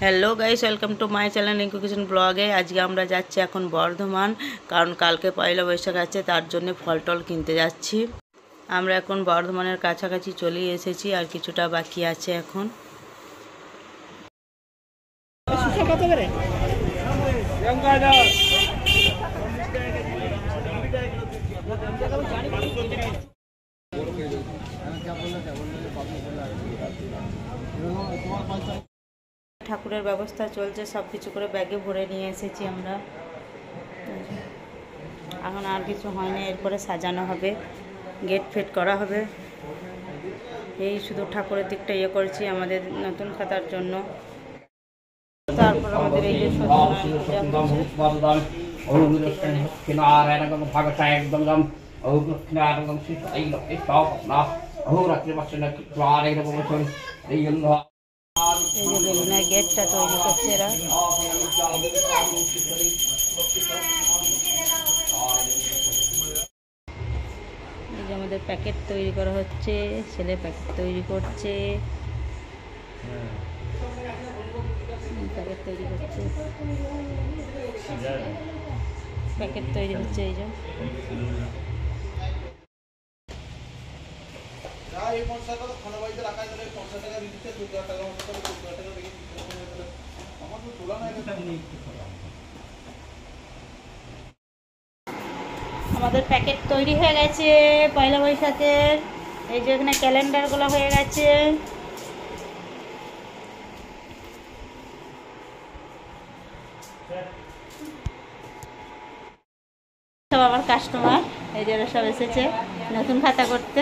Hello guys, welcome to my channel Rinku kitchen ব্লগে। আজকে আমরা যাচ্ছি এখন বর্ধমান, কারণ কালকে পয়লা বৈশাখ আছে, তার জন্য ফল টল কিনতে যাচ্ছি। আমরা এখন বর্ধমানের কাছাকাছি চলে এসেছি, আর কিছুটা বাকি আছে এখন। ঠাকুরের ব্যবস্থা চলছে, সব কিছু করে ব্যাগে ভরে নিয়ে এসেছি আমরা। এখন আর কিছু হয়নি, এরপরে সাজানো হবে, গেট ফেট করা হবে। এই শুধু ঠাকুরের দিকটা করছি আমাদের নতুন খাতার জন্য। তারপর আমাদের এই যে গেটটা তৈরি করছে এরা। এই যে আমাদের প্যাকেট তৈরি করা হচ্ছে, ছেলে প্যাকেট তৈরি করছে, প্যাকেট তৈরি করছে, প্যাকেট তৈরি হচ্ছে। এই যে আমাদের প্যাকেট তৈরি হয়ে গেছে পয়লা বৈশাখের। এই যে এখানে ক্যালেন্ডারগুলো হয়ে গেছে। সব আমার কাস্টমার, এই যে সব এসেছে নতুন খাতা করতে।